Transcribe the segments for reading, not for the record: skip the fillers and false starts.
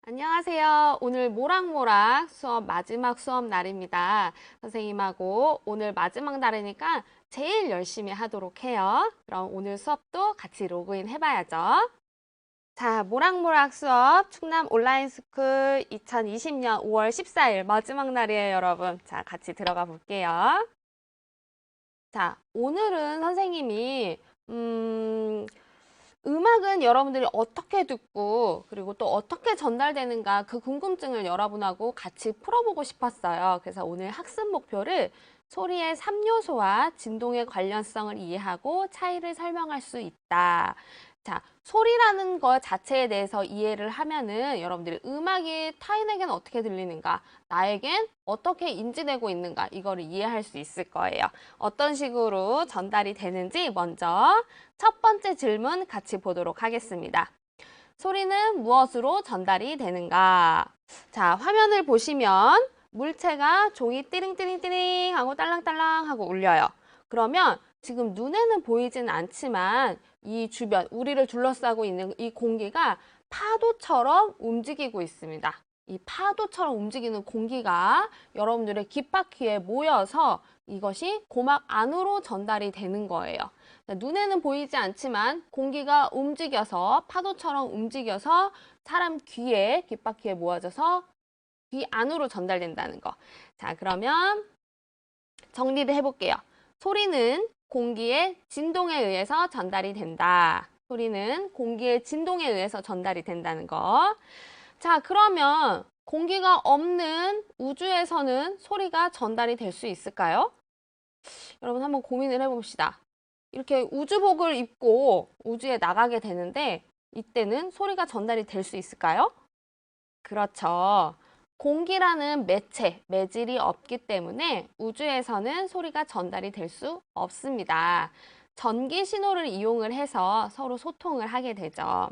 안녕하세요. 오늘 모락모락 수업 마지막 수업 날입니다. 선생님하고 오늘 마지막 날이니까 제일 열심히 하도록 해요. 그럼 오늘 수업도 같이 로그인 해봐야죠. 자, 모락모락 수업 충남 온라인 스쿨 2020년 5월 14일 마지막 날이에요, 여러분. 자, 같이 들어가 볼게요. 자, 오늘은 선생님이 음악은 여러분들이 어떻게 듣고 그리고 또 어떻게 전달되는가 그 궁금증을 여러분하고 같이 풀어보고 싶었어요. 그래서 오늘 학습 목표를 소리의 3요소와 진동의 관련성을 이해하고 차이를 설명할 수 있다. 자, 소리라는 것 자체에 대해서 이해를 하면은 여러분들이 음악이 타인에게는 어떻게 들리는가, 나에겐 어떻게 인지되고 있는가 이거를 이해할 수 있을 거예요. 어떤 식으로 전달이 되는지 먼저 첫 번째 질문 같이 보도록 하겠습니다. 소리는 무엇으로 전달이 되는가? 자, 화면을 보시면 물체가 종이 띠링띠링띠링 하고 딸랑딸랑 하고 울려요. 그러면 지금 눈에는 보이진 않지만 이 주변, 우리를 둘러싸고 있는 이 공기가 파도처럼 움직이고 있습니다. 이 파도처럼 움직이는 공기가 여러분들의 귓바퀴에 모여서 이것이 고막 안으로 전달이 되는 거예요. 눈에는 보이지 않지만 공기가 움직여서 파도처럼 움직여서 사람 귀에, 귓바퀴에 모아져서 귀 안으로 전달된다는 거. 자, 그러면 정리를 해볼게요. 소리는 공기의 진동에 의해서 전달이 된다. 소리는 공기의 진동에 의해서 전달이 된다는 거. 자, 그러면 공기가 없는 우주에서는 소리가 전달이 될 수 있을까요? 여러분 한번 고민을 해봅시다. 이렇게 우주복을 입고 우주에 나가게 되는데 이때는 소리가 전달이 될 수 있을까요? 그렇죠. 공기라는 매체, 매질이 없기 때문에 우주에서는 소리가 전달이 될 수 없습니다. 전기 신호를 이용을 해서 서로 소통을 하게 되죠.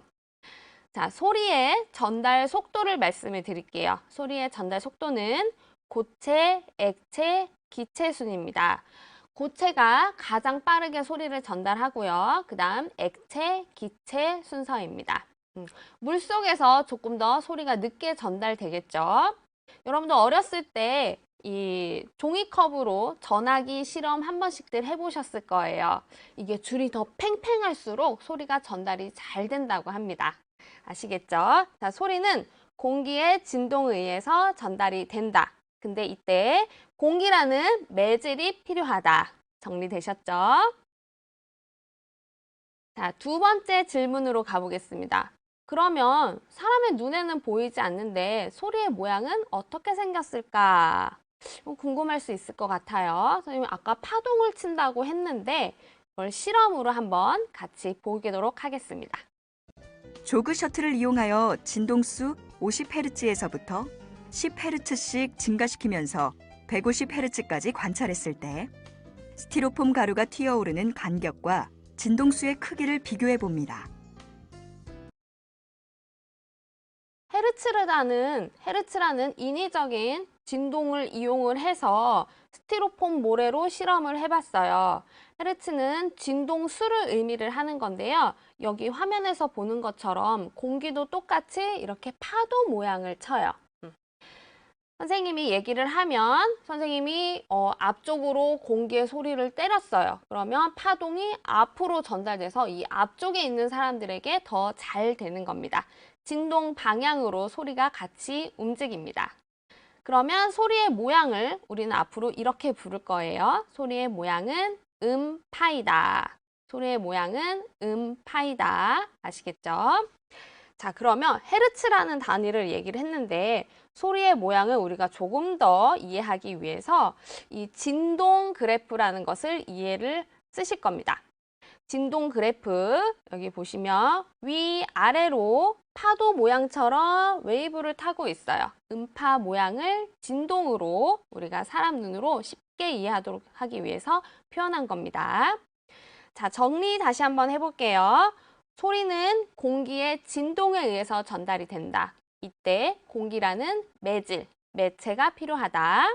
자, 소리의 전달 속도를 말씀을 드릴게요. 소리의 전달 속도는 고체, 액체, 기체 순입니다. 고체가 가장 빠르게 소리를 전달하고요. 그 다음 액체, 기체 순서입니다. 물속에서 조금 더 소리가 늦게 전달되겠죠. 여러분들 어렸을 때 이 종이컵으로 전화기 실험 한 번씩들 해보셨을 거예요. 이게 줄이 더 팽팽할수록 소리가 전달이 잘 된다고 합니다. 아시겠죠? 자, 소리는 공기의 진동에 의해서 전달이 된다. 근데 이때 공기라는 매질이 필요하다. 정리되셨죠? 자, 두 번째 질문으로 가보겠습니다. 그러면 사람의 눈에는 보이지 않는데 소리의 모양은 어떻게 생겼을까? 궁금할 수 있을 것 같아요. 선생님 아까 파동을 친다고 했는데 이걸 실험으로 한번 같이 보도록 하겠습니다. 조그 셔틀을 이용하여 진동수 50Hz에서부터 10Hz씩 증가시키면서 150Hz까지 관찰했을 때 스티로폼 가루가 튀어오르는 간격과 진동수의 크기를 비교해 봅니다. 헤르츠라는 인위적인 진동을 이용을 해서 스티로폼 모래로 실험을 해봤어요. 헤르츠는 진동수를 의미를 하는 건데요. 여기 화면에서 보는 것처럼 공기도 똑같이 이렇게 파도 모양을 쳐요. 선생님이 얘기를 하면 선생님이 앞쪽으로 공기의 소리를 때렸어요. 그러면 파동이 앞으로 전달돼서 이 앞쪽에 있는 사람들에게 더 잘 되는 겁니다. 진동 방향으로 소리가 같이 움직입니다. 그러면 소리의 모양을 우리는 앞으로 이렇게 부를 거예요. 소리의 모양은 파이다. 소리의 모양은 파이다. 아시겠죠? 자, 그러면 헤르츠라는 단위를 얘기를 했는데 소리의 모양을 우리가 조금 더 이해하기 위해서 이 진동 그래프라는 것을 이해를 쓰실 겁니다. 진동 그래프 여기 보시면 위아래로 파도 모양처럼 웨이브를 타고 있어요. 음파 모양을 진동으로 우리가 사람 눈으로 쉽게 이해하도록 하기 위해서 표현한 겁니다. 자, 정리 다시 한번 해볼게요. 소리는 공기의 진동에 의해서 전달이 된다. 이때 공기라는 매질, 매체가 필요하다.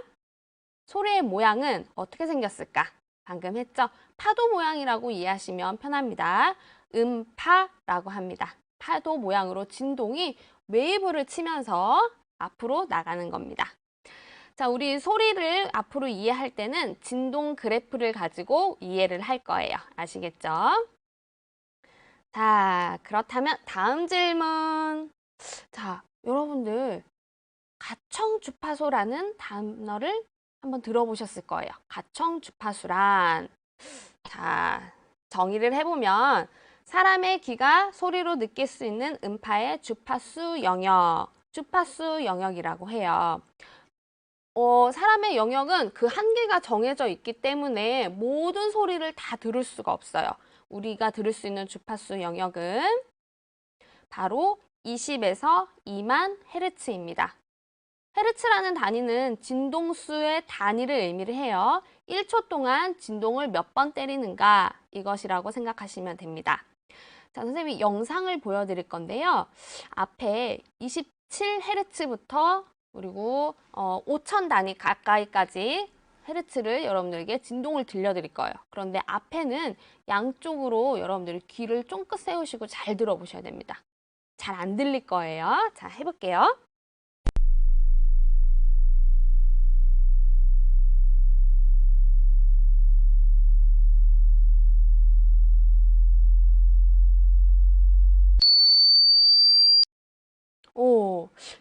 소리의 모양은 어떻게 생겼을까? 방금 했죠? 파도 모양이라고 이해하시면 편합니다. 음파라고 합니다. 파도 모양으로 진동이 웨이브를 치면서 앞으로 나가는 겁니다. 자, 우리 소리를 앞으로 이해할 때는 진동 그래프를 가지고 이해를 할 거예요. 아시겠죠? 자, 그렇다면 다음 질문. 자, 여러분들 가청 주파수라는 단어를 한번 들어보셨을 거예요. 가청 주파수란. 자, 정의를 해보면 사람의 귀가 소리로 느낄 수 있는 음파의 주파수 영역이라고 해요. 사람의 영역은 그 한계가 정해져 있기 때문에 모든 소리를 다 들을 수가 없어요. 우리가 들을 수 있는 주파수 영역은 바로 20에서 2만 헤르츠입니다. 헤르츠라는 단위는 진동수의 단위를 의미를 해요. 1초 동안 진동을 몇 번 때리는가 이것이라고 생각하시면 됩니다. 자, 선생님이 영상을 보여드릴 건데요. 앞에 27헤르츠부터 그리고 5000 단위 가까이까지 헤르츠를 여러분들에게 진동을 들려드릴 거예요. 그런데 앞에는 양쪽으로 여러분들이 귀를 쫑긋 세우시고 잘 들어보셔야 됩니다. 잘 안 들릴 거예요. 자, 해볼게요.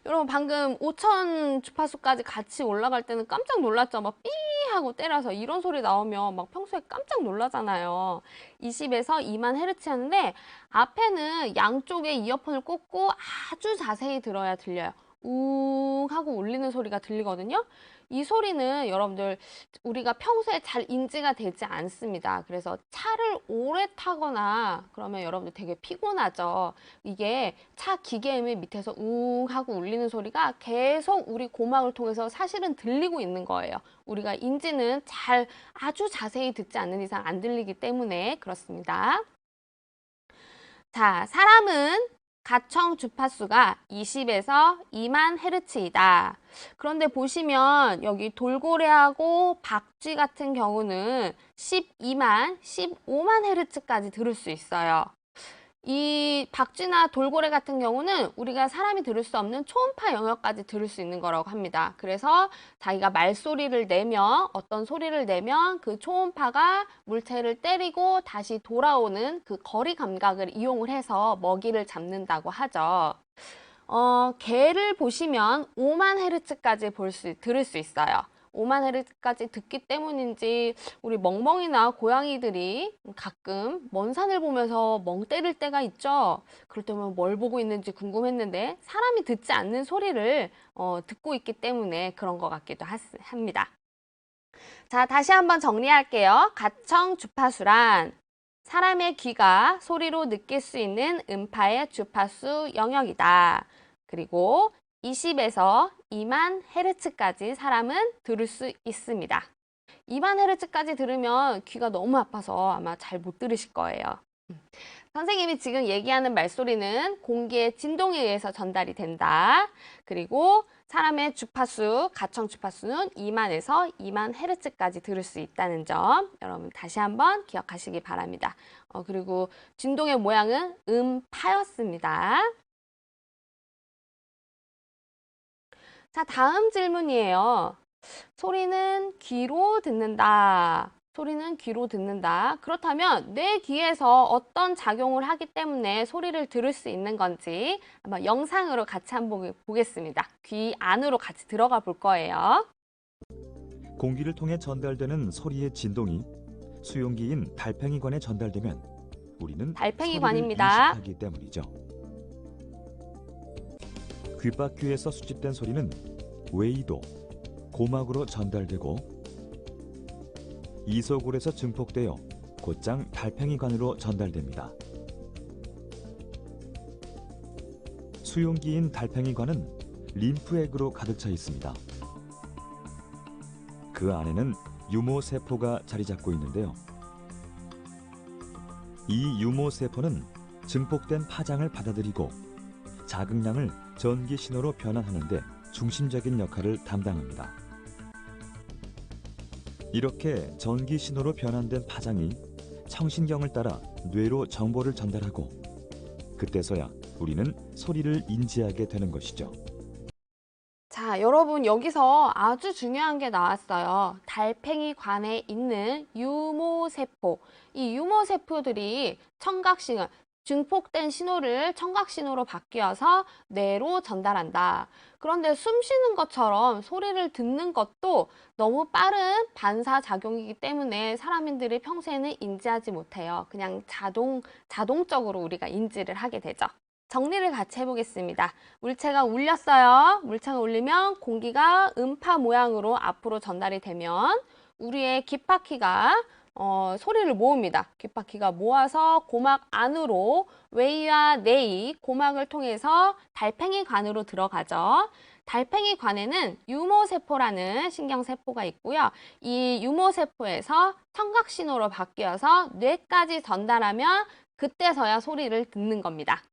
여러분 방금 5000 주파수까지 같이 올라갈 때는 깜짝 놀랐죠? 막 삐 하고 때려서 이런 소리 나오면 막 평소에 깜짝 놀라잖아요. 20에서 2만 헤르츠였는데 앞에는 양쪽에 이어폰을 꽂고 아주 자세히 들어야 들려요. 웅 하고 울리는 소리가 들리거든요. 이 소리는 여러분들 우리가 평소에 잘 인지가 되지 않습니다. 그래서 차를 오래 타거나 그러면 여러분들 되게 피곤하죠. 이게 차 기계음이 밑에서 웅 하고 울리는 소리가 계속 우리 고막을 통해서 사실은 들리고 있는 거예요. 우리가 인지는 아주 자세히 듣지 않는 이상 안 들리기 때문에 그렇습니다. 자, 사람은 가청 주파수가 20에서 2만 헤르츠이다. 그런데 보시면 여기 돌고래하고 박쥐 같은 경우는 12만, 15만 헤르츠까지 들을 수 있어요. 이 박쥐나 돌고래 같은 경우는 우리가 사람이 들을 수 없는 초음파 영역까지 들을 수 있는 거라고 합니다. 그래서 자기가 말소리를 내면 어떤 소리를 내면 그 초음파가 물체를 때리고 다시 돌아오는 그 거리 감각을 이용을 해서 먹이를 잡는다고 하죠. 개를 보시면 5만 헤르츠까지 들을 수 있어요. 5만 헤르츠까지 듣기 때문인지 우리 멍멍이나 고양이들이 가끔 먼 산을 보면서 멍 때릴 때가 있죠. 그럴 때면 뭘 보고 있는지 궁금했는데 사람이 듣지 않는 소리를 듣고 있기 때문에 그런 것 같기도 합니다. 자, 다시 한번 정리할게요. 가청 주파수란 사람의 귀가 소리로 느낄 수 있는 음파의 주파수 영역이다. 그리고 20에서 2만 헤르츠까지 사람은 들을 수 있습니다. 2만 헤르츠까지 들으면 귀가 너무 아파서 아마 잘 못 들으실 거예요. 선생님이 지금 얘기하는 말소리는 공기의 진동에 의해서 전달이 된다. 그리고 사람의 주파수, 가청 주파수는 2만에서 2만 헤르츠까지 들을 수 있다는 점 여러분 다시 한번 기억하시기 바랍니다. 그리고 진동의 모양은 음파였습니다. 자, 다음 질문이에요. 소리는 귀로 듣는다. 소리는 귀로 듣는다. 그렇다면 내 귀에서 어떤 작용을 하기 때문에 소리를 들을 수 있는 건지 한번 영상으로 같이 한번 보겠습니다. 귀 안으로 같이 들어가 볼 거예요. 공기를 통해 전달되는 소리의 진동이 수용기인 달팽이관에 전달되면 우리는 달팽이관입니다. 소리를 인식하기 때문이죠. 귓바퀴에서 수집된 소리는 웨이도, 고막으로 전달되고 이소골에서 증폭되어 곧장 달팽이관으로 전달됩니다. 수용기인 달팽이관은 림프액으로 가득 차 있습니다. 그 안에는 유모세포가 자리 잡고 있는데요. 이 유모세포는 증폭된 파장을 받아들이고 자극량을 전기 신호로 변환하는 데 중심적인 역할을 담당합니다. 이렇게 전기 신호로 변환된 파장이 청신경을 따라 뇌로 정보를 전달하고 그때서야 우리는 소리를 인지하게 되는 것이죠. 자, 여러분 여기서 아주 중요한 게 나왔어요. 달팽이 관에 있는 유모세포. 이 유모세포들이 청각신호, 증폭된 신호를 청각신호로 바뀌어서 뇌로 전달한다. 그런데 숨 쉬는 것처럼 소리를 듣는 것도 너무 빠른 반사작용이기 때문에 사람들이 평소에는 인지하지 못해요. 그냥 자동적으로 우리가 인지를 하게 되죠. 정리를 같이 해보겠습니다. 물체가 울렸어요. 물체가 울리면 공기가 음파 모양으로 앞으로 전달이 되면 우리의 귓바퀴가 소리를 모읍니다. 귓바퀴가 모아서 고막 안으로 외이와 내이, 고막을 통해서 달팽이 관으로 들어가죠. 달팽이 관에는 유모세포라는 신경세포가 있고요. 이 유모세포에서 청각신호로 바뀌어서 뇌까지 전달하면 그때서야 소리를 듣는 겁니다.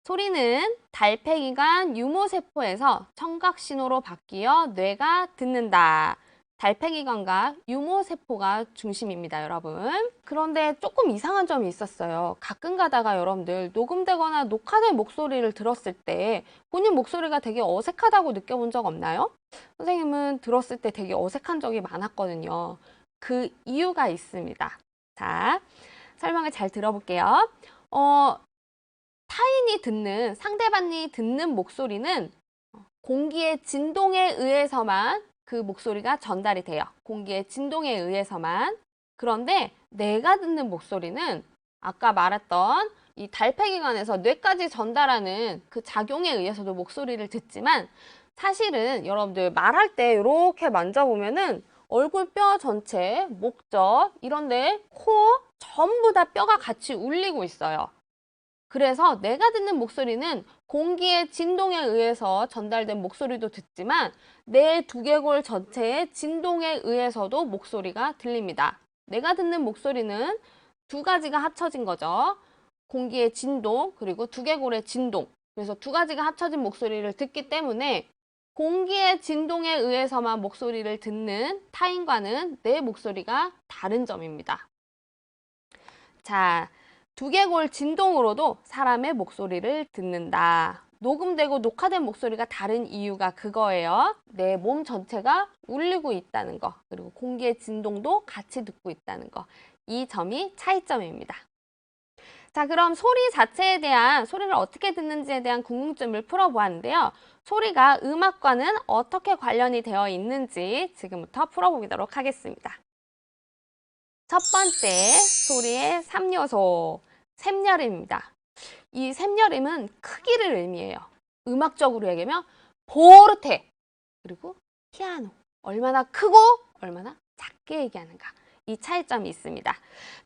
소리는 달팽이관 유모세포에서 청각신호로 바뀌어 뇌가 듣는다. 달팽이관과 유모세포가 중심입니다, 여러분. 그런데 조금 이상한 점이 있었어요. 가끔 가다가 여러분들 녹음되거나 녹화된 목소리를 들었을 때 본인 목소리가 되게 어색하다고 느껴본 적 없나요? 선생님은 들었을 때 되게 어색한 적이 많았거든요. 그 이유가 있습니다. 자, 설명을 잘 들어볼게요. 상대방이 듣는 목소리는 공기의 진동에 의해서만 그 목소리가 전달이 돼요. 공기의 진동에 의해서만. 그런데 내가 듣는 목소리는 아까 말했던 이 달팽이관에서 뇌까지 전달하는 그 작용에 의해서도 목소리를 듣지만 사실은 여러분들 말할 때 이렇게 만져보면은 얼굴뼈 전체, 목젖, 이런데 코 전부 다 뼈가 같이 울리고 있어요. 그래서 내가 듣는 목소리는 공기의 진동에 의해서 전달된 목소리도 듣지만 내 두개골 전체의 진동에 의해서도 목소리가 들립니다. 내가 듣는 목소리는 두 가지가 합쳐진 거죠. 공기의 진동 그리고 두개골의 진동. 그래서 두 가지가 합쳐진 목소리를 듣기 때문에 공기의 진동에 의해서만 목소리를 듣는 타인과는 내 목소리가 다른 점입니다. 자, 두개골 진동으로도 사람의 목소리를 듣는다. 녹음되고 녹화된 목소리가 다른 이유가 그거예요. 내 몸 전체가 울리고 있다는 거, 그리고 공기의 진동도 같이 듣고 있다는 거. 이 점이 차이점입니다. 자, 그럼 소리 자체에 대한, 소리를 어떻게 듣는지에 대한 궁금증을 풀어보았는데요. 소리가 음악과는 어떻게 관련이 되어 있는지 지금부터 풀어보도록 하겠습니다. 첫 번째, 소리의 3요소, 샘여림입니다. 이 샘여림은 크기를 의미해요. 음악적으로 얘기하면 보르테, 그리고 피아노. 얼마나 크고 얼마나 작게 얘기하는가. 이 차이점이 있습니다.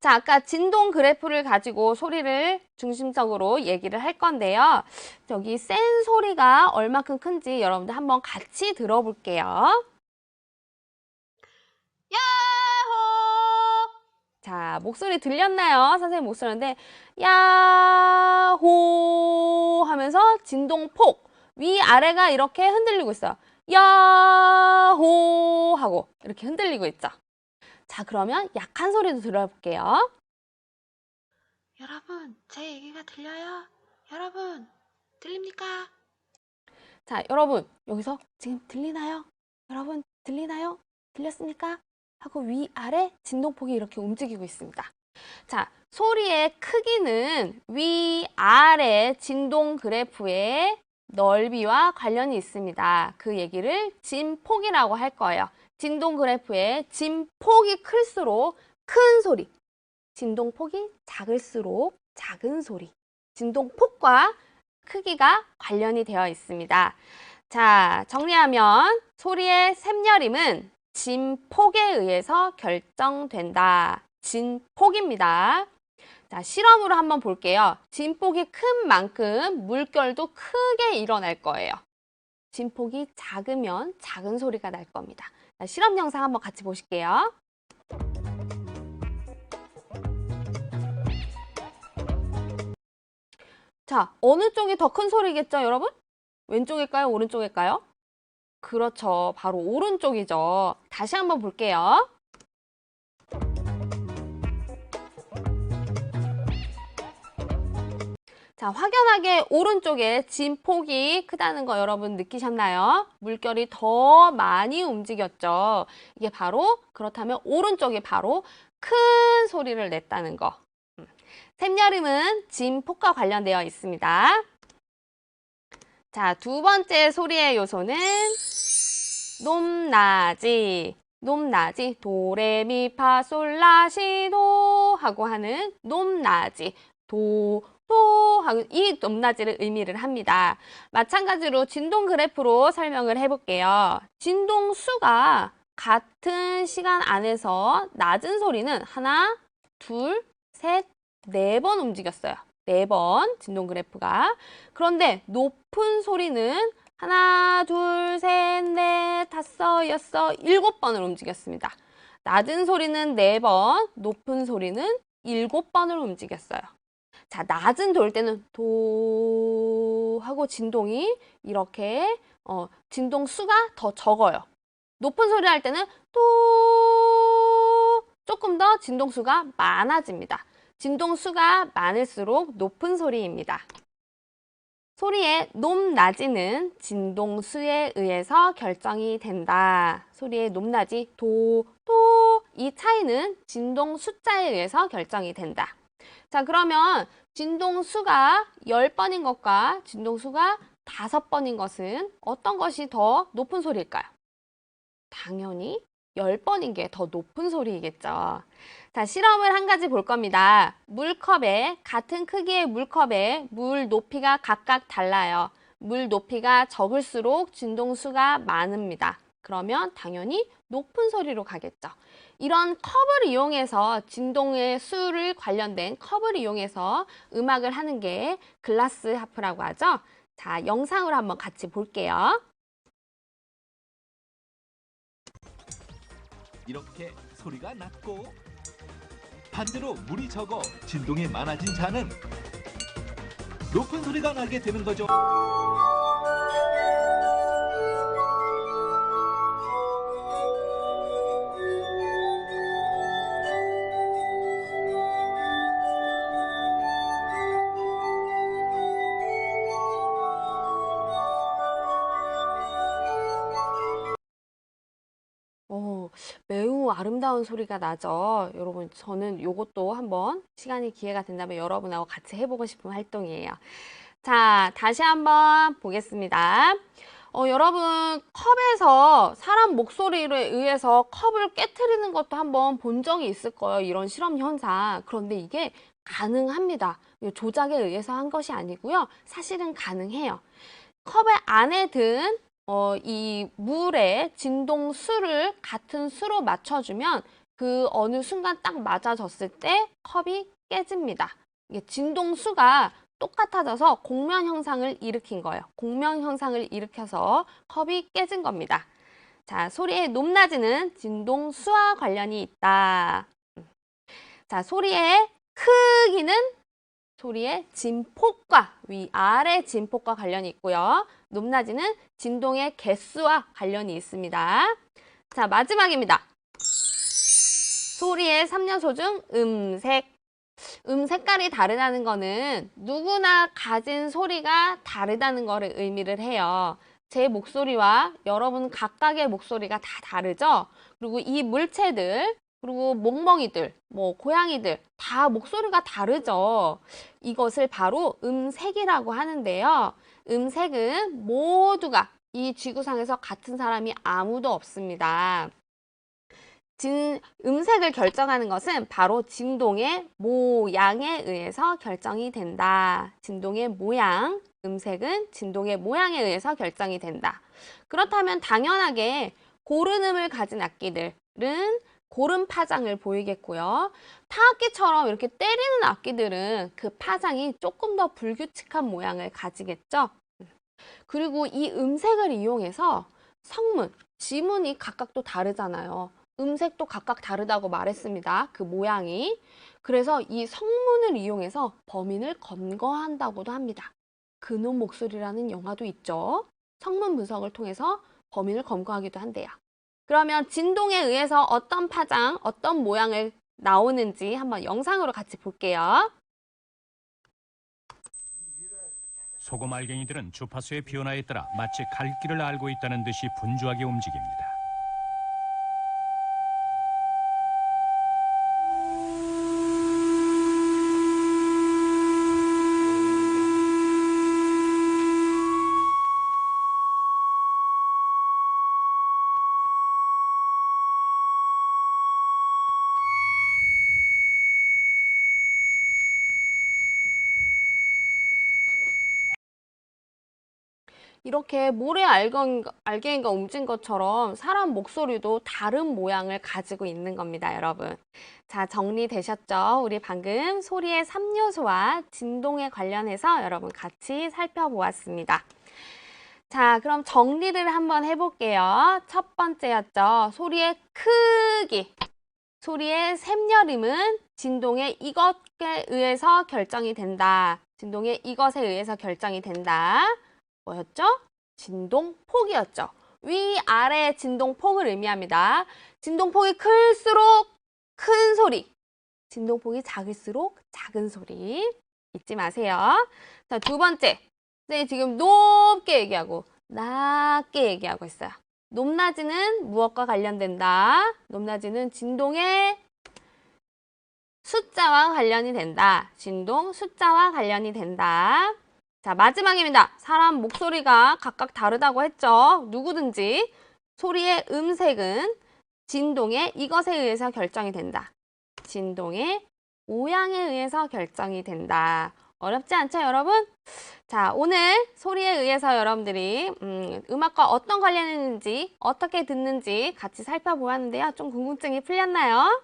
자, 아까 진동 그래프를 가지고 소리를 중심적으로 얘기를 할 건데요. 저기 센 소리가 얼마큼 큰지 여러분들 한번 같이 들어볼게요. 자, 목소리 들렸나요? 선생님 목소리인데 야호 하면서 진동폭 위아래가 이렇게 흔들리고 있어요. 야호 하고 이렇게 흔들리고 있죠. 자, 그러면 약한 소리도 들어볼게요. 여러분, 제 얘기가 들려요? 여러분, 들립니까? 자, 여러분 여기서 지금 들리나요? 여러분 들리나요? 들렸습니까? 하고 위아래 진동폭이 이렇게 움직이고 있습니다. 자, 소리의 크기는 위아래 진동 그래프의 넓이와 관련이 있습니다. 그 얘기를 진폭이라고 할 거예요. 진동 그래프의 진폭이 클수록 큰 소리, 진동폭이 작을수록 작은 소리, 진동폭과 크기가 관련이 되어 있습니다. 자, 정리하면 소리의 샘여림은 진폭에 의해서 결정된다. 진폭입니다. 자, 실험으로 한번 볼게요. 진폭이 큰 만큼 물결도 크게 일어날 거예요. 진폭이 작으면 작은 소리가 날 겁니다. 자, 실험 영상 한번 같이 보실게요. 자, 어느 쪽이 더 큰 소리겠죠, 여러분? 왼쪽일까요? 오른쪽일까요? 그렇죠. 바로 오른쪽이죠. 다시 한번 볼게요. 자, 확연하게 오른쪽에 진폭이 크다는 거 여러분 느끼셨나요? 물결이 더 많이 움직였죠. 이게 바로 그렇다면 오른쪽이 바로 큰 소리를 냈다는 거. 샘여림은 진폭과 관련되어 있습니다. 자, 두 번째 소리의 요소는 높낮이. 높낮이 도레미파솔라시도 하고 하는 높낮이 도 하고 이 높낮이를 의미를 합니다. 마찬가지로 진동 그래프로 설명을 해볼게요. 진동수가 같은 시간 안에서 낮은 소리는 하나, 둘, 셋, 네 번 움직였어요. 4번 진동 그래프가. 그런데 높은 소리는 하나, 둘, 셋, 넷, 다섯, 여섯, 7번을 움직였습니다. 낮은 소리는 4번, 높은 소리는 7번을 움직였어요. 자, 낮은 돌 때는 도 하고 진동이 이렇게 진동 수가 더 적어요. 높은 소리 할 때는 도 조금 더 진동 수가 많아집니다. 진동 수가 많을수록 높은 소리입니다. 소리의 높낮이는 진동수에 의해서 결정이 된다. 소리의 높낮이 도, 이 차이는 진동 숫자에 의해서 결정이 된다. 자, 그러면 진동수가 10번인 것과 진동수가 5번인 것은 어떤 것이 더 높은 소리일까요? 당연히 10번인 게 더 높은 소리이겠죠. 자, 실험을 한 가지 볼 겁니다. 물컵에, 같은 크기의 물컵에 물 높이가 각각 달라요. 물 높이가 적을수록 진동수가 많습니다. 그러면 당연히 높은 소리로 가겠죠. 이런 컵을 이용해서 진동의 수를 관련된 컵을 이용해서 음악을 하는 게 글라스 하프라고 하죠. 자, 영상으로 한번 같이 볼게요. 이렇게 소리가 낮고 반대로 물이 적어 진동이 많아진 잔은 높은 소리가 나게 되는 거죠. 매우 아름다운 소리가 나죠. 여러분, 저는 이것도 한번 시간이 기회가 된다면 여러분하고 같이 해보고 싶은 활동이에요. 자, 다시 한번 보겠습니다. 여러분, 컵에서 사람 목소리에 의해서 컵을 깨트리는 것도 한번 본 적이 있을 거예요. 이런 실험 현상. 그런데 이게 가능합니다. 조작에 의해서 한 것이 아니고요. 사실은 가능해요. 컵의 안에 든 이 물의 진동수를 같은 수로 맞춰주면 그 어느 순간 딱 맞아졌을 때 컵이 깨집니다. 이게 진동수가 똑같아져서 공면 현상을 일으킨 거예요. 공면 현상을 일으켜서 컵이 깨진 겁니다. 자, 소리의 높낮이는 진동수와 관련이 있다. 자, 소리의 크기는 소리의 진폭과 위아래 진폭과 관련이 있고요. 높낮이는 진동의 개수와 관련이 있습니다. 자, 마지막입니다. 소리의 3요소 중 음색. 색깔이 다르다는 거는 누구나 가진 소리가 다르다는 거를 의미를 해요. 제 목소리와 여러분 각각의 목소리가 다 다르죠? 그리고 이 물체들, 그리고 멍멍이들, 고양이들 다 목소리가 다르죠. 이것을 바로 음색이라고 하는데요. 음색은 모두가 이 지구상에서 같은 사람이 아무도 없습니다. 음색을 결정하는 것은 바로 진동의 모양에 의해서 결정이 된다. 진동의 모양, 음색은 진동의 모양에 의해서 결정이 된다. 그렇다면 당연하게 고른음을 가진 악기들은 고른 파장을 보이겠고요. 타악기처럼 이렇게 때리는 악기들은 그 파장이 조금 더 불규칙한 모양을 가지겠죠. 그리고 이 음색을 이용해서 성문, 지문이 각각 또 다르잖아요. 음색도 각각 다르다고 말했습니다. 그 모양이. 그래서 이 성문을 이용해서 범인을 검거한다고도 합니다. 그놈 목소리라는 영화도 있죠. 성문 분석을 통해서 범인을 검거하기도 한대요. 그러면 진동에 의해서 어떤 파장, 어떤 모양을 나오는지 한번 영상으로 같이 볼게요. 소금알갱이들은 주파수의 변화에 따라 마치 갈 길을 알고 있다는 듯이 분주하게 움직입니다. 이렇게 알갱이가 움직인 것처럼 사람 목소리도 다른 모양을 가지고 있는 겁니다, 여러분. 자, 정리되셨죠? 우리 방금 소리의 3요소와 진동에 관련해서 여러분 같이 살펴보았습니다. 자, 그럼 정리를 한번 해볼게요. 첫 번째였죠. 소리의 크기. 소리의 샘여림은 진동의 이것에 의해서 결정이 된다. 진동의 이것에 의해서 결정이 된다. 뭐였죠? 진동폭이었죠. 위아래 진동폭을 의미합니다. 진동폭이 클수록 큰 소리, 진동폭이 작을수록 작은 소리. 잊지 마세요. 자, 두 번째. 선생님 지금 높게 얘기하고 낮게 얘기하고 있어요. 높낮이는 무엇과 관련된다? 높낮이는 진동의 숫자와 관련이 된다. 진동 숫자와 관련이 된다. 자, 마지막입니다. 사람 목소리가 각각 다르다고 했죠. 누구든지 소리의 음색은 진동의 이것에 의해서 결정이 된다. 진동의 오양에 의해서 결정이 된다. 어렵지 않죠, 여러분? 자, 오늘 소리에 의해서 여러분들이 음악과 어떤 관련이 있는지, 어떻게 듣는지 같이 살펴보았는데요. 좀 궁금증이 풀렸나요?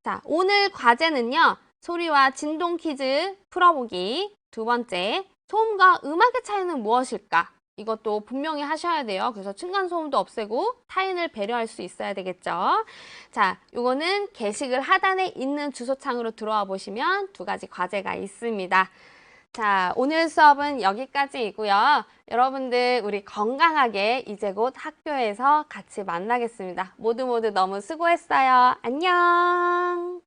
자, 오늘 과제는요. 소리와 진동 퀴즈 풀어보기. 두 번째, 소음과 음악의 차이는 무엇일까? 이것도 분명히 하셔야 돼요. 그래서 층간소음도 없애고 타인을 배려할 수 있어야 되겠죠. 자, 요거는 게시글 하단에 있는 주소창으로 들어와 보시면 두 가지 과제가 있습니다. 자, 오늘 수업은 여기까지이고요. 여러분들 우리 건강하게 이제 곧 학교에서 같이 만나겠습니다. 모두 너무 수고했어요. 안녕.